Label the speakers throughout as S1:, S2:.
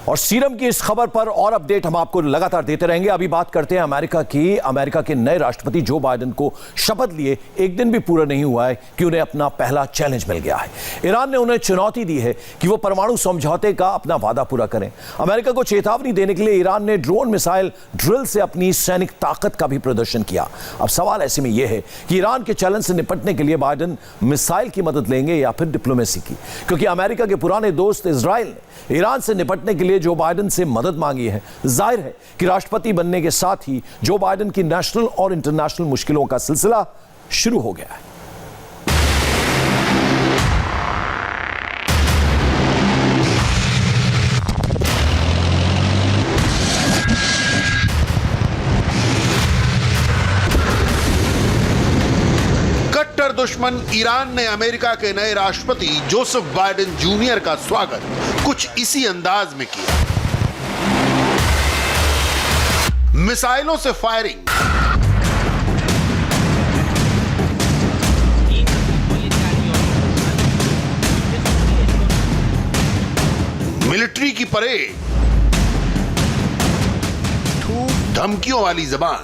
S1: और सीरम की इस खबर पर और अपडेट हम आपको लगातार देते रहेंगे। अभी बात करते हैं अमेरिका की। अमेरिका के नए राष्ट्रपति जो बाइडेन को शपथ लिए एक दिन भी पूरा नहीं हुआ है कि उन्हें अपना पहला चैलेंज मिल गया है। ईरान ने उन्हें चुनौती दी है कि वो परमाणु समझौते का अपना वादा पूरा करें। अमेरिका को चेतावनी देने के लिए ईरान ने ड्रोन मिसाइल ड्रिल से अपनी सैनिक ताकत का भी प्रदर्शन किया। अब सवाल ऐसे में यह है कि ईरान के चैलेंज से निपटने के लिए बाइडेन मिसाइल की मदद लेंगे या फिर डिप्लोमेसी की, क्योंकि अमेरिका के पुराने दोस्त इजराइल ने ईरान से निपटने के लिए जो बाइडेन से मदद मांगी है। जाहिर है कि राष्ट्रपति बनने के साथ ही जो बाइडेन की नेशनल और इंटरनेशनल मुश्किलों का सिलसिला शुरू हो गया है।
S2: कट्टर दुश्मन ईरान ने अमेरिका के नए राष्ट्रपति जोसेफ बाइडेन जूनियर का स्वागत कुछ इसी अंदाज में किया। मिसाइलों से फायरिंग, मिलिट्री की परेड, धमकियों वाली जबान।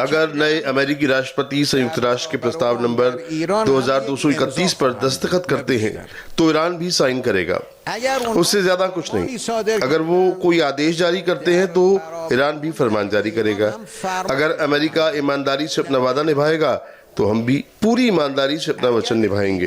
S3: अगर नए अमेरिकी राष्ट्रपति संयुक्त राष्ट्र के प्रस्ताव नंबर 2231 पर दस्तखत करते हैं तो ईरान भी साइन करेगा, उससे ज्यादा कुछ नहीं। अगर वो कोई आदेश जारी करते हैं तो ईरान भी फरमान जारी करेगा। अगर अमेरिका ईमानदारी से अपना वादा निभाएगा तो हम भी पूरी ईमानदारी से अपना वचन निभाएंगे,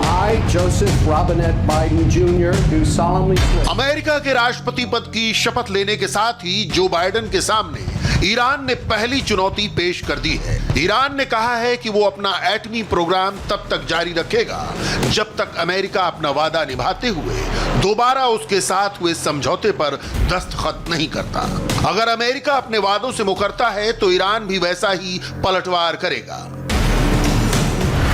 S4: I, Joseph Robinette Biden Jr., do solemnly swear.
S2: America के राष्ट्रपति पद की शपथ लेने के साथ ही जो बाइडेन के सामने ईरान ने पहली चुनौती पेश कर दी है। ईरान ने कहा है कि वो अपना एटमी प्रोग्राम तब तक जारी रखेगा जब तक अमेरिका अपना वादा निभाते हुए दोबारा उसके साथ हुए समझौते पर दस्तखत नहीं करता। अगर अमेरिका अपने वादों से मुकरता है तो ईरान भी वैसा ही पलटवार करेगा।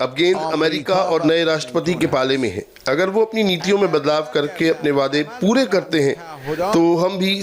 S3: अब गेंद अमेरिका और नए राष्ट्रपति के पाले में है। अगर वो अपनी नीतियों में बदलाव करके अपने वादे पूरे करते हैं तो हम भी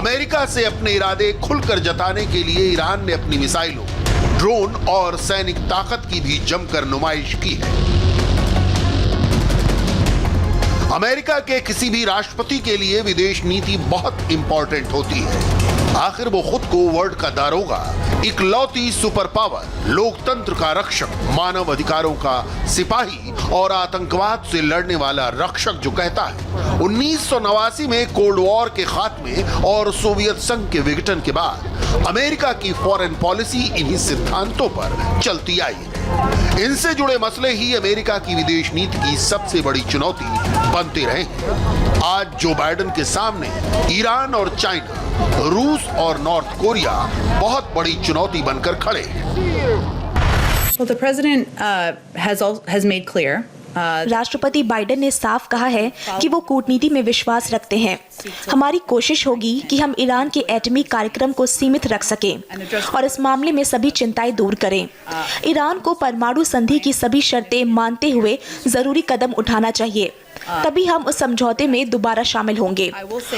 S2: अमेरिका से अपने इरादे खुलकर जताने के लिए ईरान ने अपनी मिसाइलों, ड्रोन और सैनिक ताकत की भी जमकर नुमाइश की है। अमेरिका के किसी भी राष्ट्रपति के लिए विदेश नीति बहुत इंपॉर्टेंट होती है। आखिर वो खुद को वर्ल्ड का दारोगा, इकलौती सुपर पावर, लोकतंत्र का रक्षक, मानव अधिकारों का सिपाही और आतंकवाद से लड़ने वाला रक्षक जो कहता है। 1989 में कोल्ड वॉर के खात्मे और सोवियत संघ के विघटन के बाद अमेरिका की फॉरेन पॉलिसी इन्हीं सिद्धांतों पर चलती आई है। इनसे जुड़े मसले ही अमेरिका की विदेश नीति की सबसे बड़ी चुनौती बनते रहे हैं। आज जो बाइडेन के सामने ईरान और चाइना, रूस और नॉर्थ कोरिया बहुत बड़ी चुनौती बनकर खड़े हैं।
S5: Well, the president has made clear.
S6: राष्ट्रपति बाइडेन ने साफ कहा है कि वो कूटनीति में विश्वास रखते हैं। हमारी कोशिश होगी कि हम ईरान के एटमी कार्यक्रम को सीमित रख सकें और इस मामले में सभी चिंताएं दूर करें। ईरान को परमाणु संधि की सभी शर्तें मानते हुए जरूरी कदम उठाना चाहिए, तभी हम उस समझौते में दोबारा शामिल होंगे।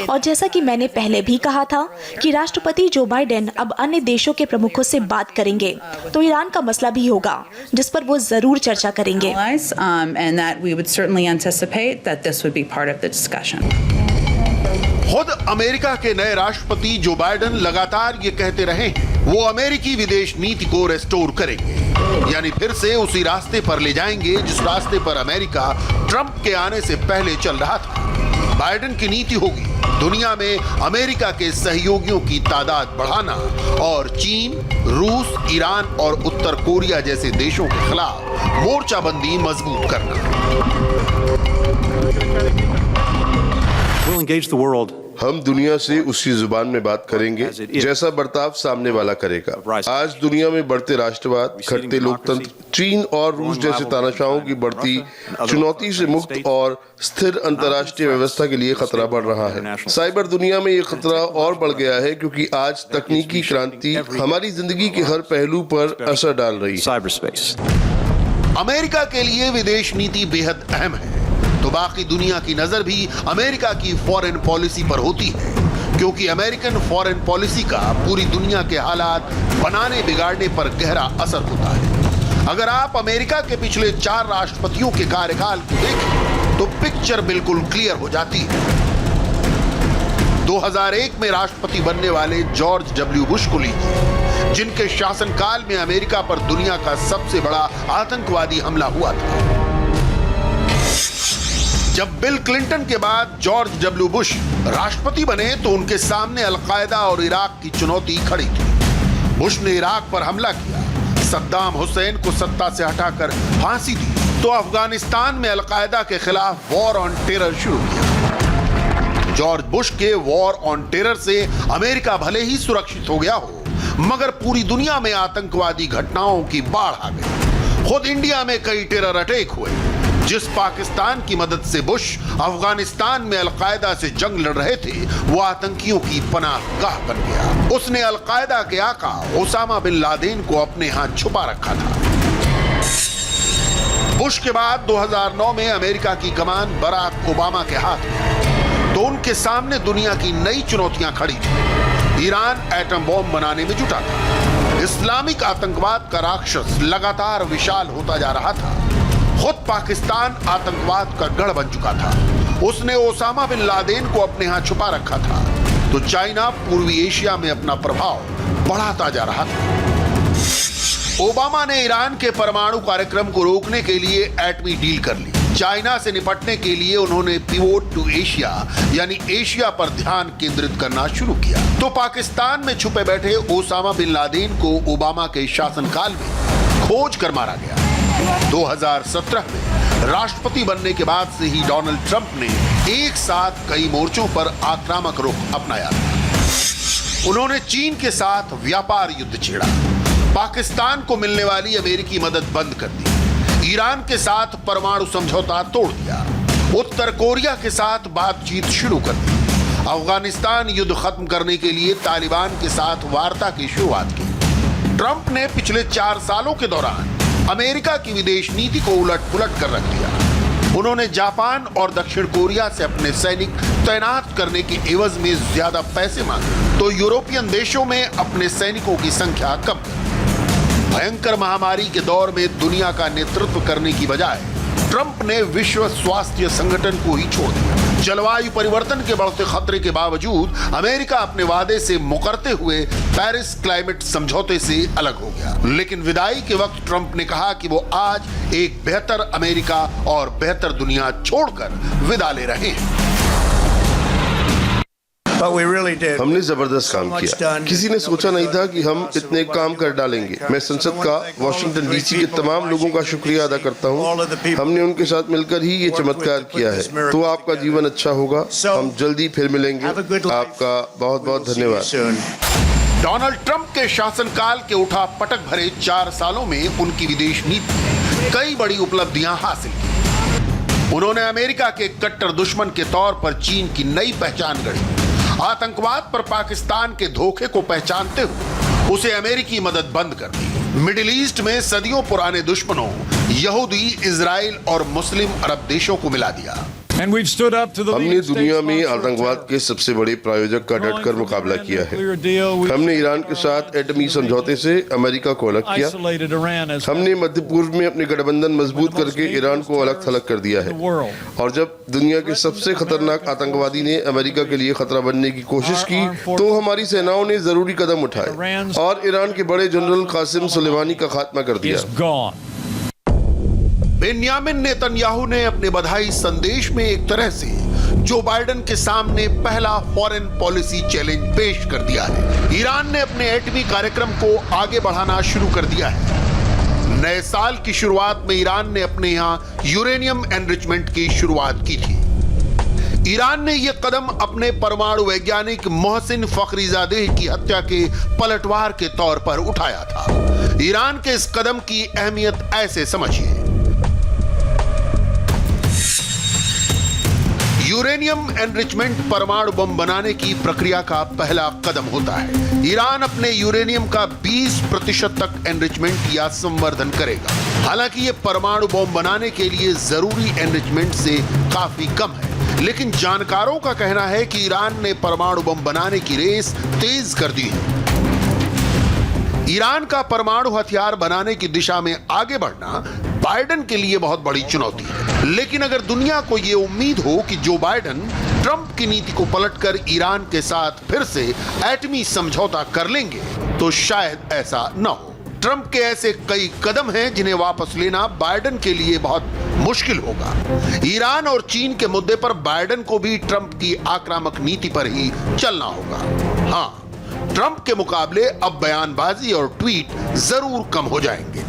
S6: और जैसा कि मैंने पहले भी कहा था कि राष्ट्रपति जो बाइडेन अब अन्य देशों के प्रमुखों से बात करेंगे तो ईरान का मसला भी होगा जिस पर वो जरूर चर्चा करेंगे।
S5: And that we would certainly anticipate that this would be part of the discussion.
S2: खुद अमेरिका के नए राष्ट्रपति जो बाइडेन लगातार ये कहते रहे हैं वो अमेरिकी विदेश नीति को रेस्टोर करेंगे, यानी फिर से उसी रास्ते पर ले जाएंगे जिस रास्ते पर अमेरिका ट्रंप के आने से पहले चल रहा था। बाइडेन की नीति होगी दुनिया में अमेरिका के सहयोगियों की तादाद बढ़ाना और चीन, रूस, ईरान और उत्तर कोरिया जैसे देशों के खिलाफ मोर्चाबंदी मजबूत करना।
S7: We'll engage the world
S3: हम दुनिया से उसी जुबान में बात करेंगे जैसा बर्ताव सामने वाला करेगा। आज दुनिया में बढ़ते राष्ट्रवाद, घटते लोकतंत्र, चीन और रूस जैसे तानाशाहों की बढ़ती चुनौती से मुक्त और स्थिर अंतर्राष्ट्रीय व्यवस्था के लिए खतरा बढ़ रहा है। साइबर दुनिया में ये खतरा और बढ़ गया है क्योंकि आज तकनीकी क्रांति हमारी जिंदगी के हर पहलू पर असर डाल रही है।
S2: अमेरिका के लिए विदेश नीति बेहद अहम है, तो बाकी दुनिया की नजर भी अमेरिका की फॉरेन पॉलिसी पर होती है, क्योंकि अमेरिकन फॉरेन पॉलिसी का पूरी दुनिया के हालात बनाने बिगाड़ने पर गहरा असर होता है। अगर आप अमेरिका के पिछले 4 राष्ट्रपतियों के कार्यकाल को देखें तो पिक्चर बिल्कुल क्लियर हो जाती है। 2001 में राष्ट्रपति बनने वाले जॉर्ज डब्ल्यू बुश को लीजिए, जिनके शासनकाल में अमेरिका पर दुनिया का सबसे बड़ा आतंकवादी हमला हुआ था। जब बिल क्लिंटन के बाद जॉर्ज डब्ल्यू बुश राष्ट्रपति बने तो उनके सामने अलकायदा और इराक की चुनौती खड़ी थी। बुश ने इराक पर हमला किया, सद्दाम हुसैन को सत्ता से हटाकर फांसी दी, तो अफगानिस्तान में अलकायदा के खिलाफ वॉर ऑन टेरर शुरू किया। जॉर्ज बुश के वॉर ऑन टेरर से अमेरिका भले ही सुरक्षित हो गया हो, मगर पूरी दुनिया में आतंकवादी घटनाओं की बाढ़ आ गई। खुद इंडिया में कई टेरर अटैक हुए। जिस पाकिस्तान की मदद से बुश अफगानिस्तान में अलकायदा से जंग लड़ रहे थे, वो आतंकियों की पनाहगाह बन गया। उसने अलकायदा के आका ओसामा बिन लादेन को अपने हाथ छुपा रखा था। बुश के बाद 2009 में अमेरिका की कमान बराक ओबामा के हाथ में, तो उनके सामने दुनिया की नई चुनौतियां खड़ी थी। ईरान एटम बॉम्ब बनाने में जुटा था। इस्लामिक आतंकवाद का राक्षस लगातार विशाल होता जा रहा था। खुद पाकिस्तान आतंकवाद का गढ़ बन चुका था। उसने ओसामा बिन लादेन को अपने यहां छुपा रखा था, तो चाइना पूर्वी एशिया में अपना प्रभाव बढ़ाता जा रहा था। ओबामा ने ईरान के परमाणु कार्यक्रम को रोकने के लिए एटमी डील कर ली। चाइना से निपटने के लिए उन्होंने पिवोट टू एशिया यानी एशिया पर ध्यान केंद्रित करना शुरू किया। तो पाकिस्तान में छुपे बैठे ओसामा बिन लादेन को ओबामा के शासनकाल में खोज कर मारा गया। 2017 में राष्ट्रपति बनने के बाद से ही डोनाल्ड ट्रंप ने एक साथ कई मोर्चों पर आक्रामक रुख अपनाया। उन्होंने चीन के साथ व्यापार युद्ध छेड़ा, पाकिस्तान को मिलने वाली अमेरिकी मदद बंद कर दी, ईरान के साथ परमाणु समझौता तोड़ दिया, उत्तर कोरिया के साथ बातचीत शुरू कर दी, अफगानिस्तान युद्ध खत्म करने के लिए तालिबान के साथ वार्ता की शुरुआत की। ट्रंप ने पिछले 4 सालों के दौरान अमेरिका की विदेश नीति को उलट पुलट कर रख दिया। उन्होंने जापान और दक्षिण कोरिया से अपने सैनिक तैनात करने के एवज में ज्यादा पैसे मांगे, तो यूरोपियन देशों में अपने सैनिकों की संख्या कम कर। भयंकर महामारी के दौर में दुनिया का नेतृत्व करने की बजाय ट्रंप ने विश्व स्वास्थ्य संगठन को ही छोड़ दिया। जलवायु परिवर्तन के बढ़ते खतरे के बावजूद अमेरिका अपने वादे से मुकरते हुए पेरिस क्लाइमेट समझौते से अलग हो गया। लेकिन विदाई के वक्त ट्रंप ने कहा कि वो आज एक बेहतर अमेरिका और बेहतर दुनिया छोड़कर विदा ले रहे हैं।
S3: हमने जबरदस्त काम किया। किसी ने सोचा नहीं था कि हम इतने काम कर डालेंगे। मैं संसद का, वॉशिंगटन डीसी के तमाम लोगों का शुक्रिया अदा करता हूं। हमने उनके साथ मिलकर ही ये चमत्कार किया है। तो आपका जीवन अच्छा होगा। हम जल्दी फिर मिलेंगे। आपका बहुत बहुत धन्यवाद।
S2: डोनाल्ड ट्रंप के शासनकाल के उठा पटक भरे 4 सालों में उनकी विदेश नीति कई बड़ी उपलब्धियां हासिल की। उन्होंने अमेरिका के कट्टर दुश्मन के तौर पर चीन की नई पहचान गढ़ी। आतंकवाद पर पाकिस्तान के धोखे को पहचानते हुए उसे अमेरिकी मदद बंद कर दी। मिडिल ईस्ट में सदियों पुराने दुश्मनों यहूदी, इजराइल और मुस्लिम अरब देशों को मिला दिया।
S3: हमने दुनिया में आतंकवाद के सबसे बड़े प्रायोजक का डटकर मुकाबला किया है। हमने ईरान के साथ एटमी समझौते से अमेरिका को अलग किया। हमने मध्य पूर्व में अपने गठबंधन मजबूत करके ईरान को अलग थलग कर दिया है। और जब दुनिया के सबसे खतरनाक आतंकवादी ने अमेरिका के लिए खतरा बनने की कोशिश की, तो हमारी सेनाओं ने जरूरी कदम उठाए और ईरान के बड़े जनरल कासिम सुलेमानी का खात्मा कर दिया।
S2: बेन्यामिन नेतन्याहू ने अपने बधाई संदेश में एक तरह से जो बाइडेन के सामने पहला फॉरेन पॉलिसी चैलेंज पेश कर दिया है। ईरान ने अपने एटमी कार्यक्रम को आगे बढ़ाना शुरू कर दिया है। नए साल की शुरुआत में ईरान ने अपने यहां यूरेनियम एनरिचमेंट की शुरुआत की थी। ईरान ने यह कदम अपने परमाणु वैज्ञानिक मोहसिन फखरीजादेह की हत्या के पलटवार के तौर पर उठाया था। ईरान के इस कदम की अहमियत ऐसे समझिए। यूरेनियम एनरिचमेंट परमाणु बम बनाने की प्रक्रिया का पहला कदम होता है। ईरान अपने यूरेनियम का 20% तक एनरिचमेंट या संवर्धन करेगा। हालांकि यह परमाणु बम बनाने के लिए जरूरी एनरिचमेंट से काफी कम है, लेकिन जानकारों का कहना है कि ईरान ने परमाणु बम बनाने की रेस तेज कर दी है। ईरान का परमाणु हथियार बनाने की दिशा में आगे बढ़ना बाइडेन के लिए बहुत बड़ी चुनौती है। लेकिन अगर दुनिया को यह उम्मीद हो कि जो बाइडेन ट्रंप की नीति को पलटकर ईरान के साथ फिर से एटमी समझौता कर लेंगे, तो शायद ऐसा न हो। ट्रंप के ऐसे कई कदम हैं जिन्हें वापस लेना बाइडेन के लिए बहुत मुश्किल होगा। ईरान और चीन के मुद्दे पर बाइडेन को भी ट्रंप की आक्रामक नीति पर ही चलना होगा। हाँ, ट्रंप के मुकाबले अब बयानबाजी और ट्वीट जरूर कम हो जाएंगे।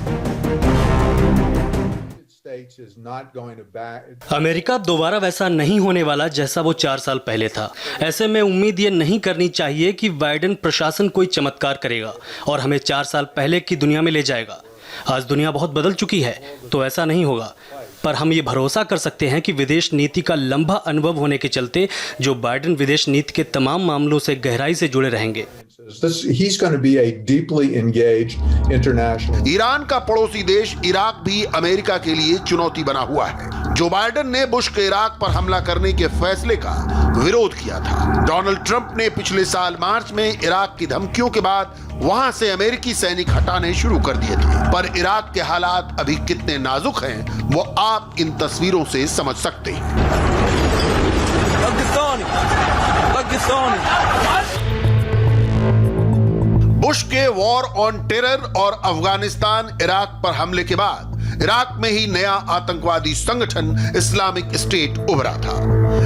S7: अमेरिका दोबारा वैसा नहीं होने वाला जैसा वो 4 साल पहले था। ऐसे में उम्मीद ये नहीं करनी चाहिए कि बाइडेन प्रशासन कोई चमत्कार करेगा और हमें 4 साल पहले की दुनिया में ले जाएगा। आज दुनिया बहुत बदल चुकी है, तो ऐसा नहीं होगा। पर हम ये भरोसा कर सकते हैं कि विदेश नीति का लंबा अनुभव होने के चलते जो बाइडेन विदेश नीति के तमाम मामलों से गहराई से जुड़े रहेंगे।
S2: ईरान का पड़ोसी देश इराक भी अमेरिका के लिए चुनौती बना हुआ है। जो बाइडेन ने बुश के इराक पर हमला करने के फैसले का विरोध किया था। डोनाल्ड ट्रंप ने पिछले साल मार्च में इराक की धमकियों के बाद वहां से अमेरिकी सैनिक हटाने शुरू कर दिए थे। पर इराक के हालात अभी कितने नाजुक हैं, वो आप इन तस्वीरों से समझ सकते हैं। बुश के वॉर ऑन टेरर और अफगानिस्तान इराक पर हमले के बाद इराक में ही नया आतंकवादी संगठन इस्लामिक स्टेट उभरा था।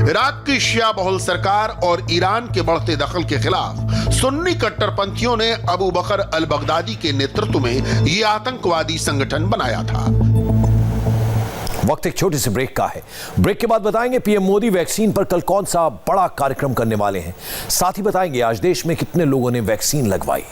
S2: इराक की शिया बहुल सरकार और ईरान के बढ़ते दखल के खिलाफ सुन्नी कट्टरपंथियों ने अबू बकर अल बगदादी के नेतृत्व में यह आतंकवादी संगठन बनाया था।
S1: वक्त एक छोटी सी ब्रेक का है। ब्रेक के बाद बताएंगे पीएम मोदी वैक्सीन पर कल कौन सा बड़ा कार्यक्रम करने वाले हैं। साथ ही बताएंगे आज देश में कितने लोगों ने वैक्सीन लगवाई।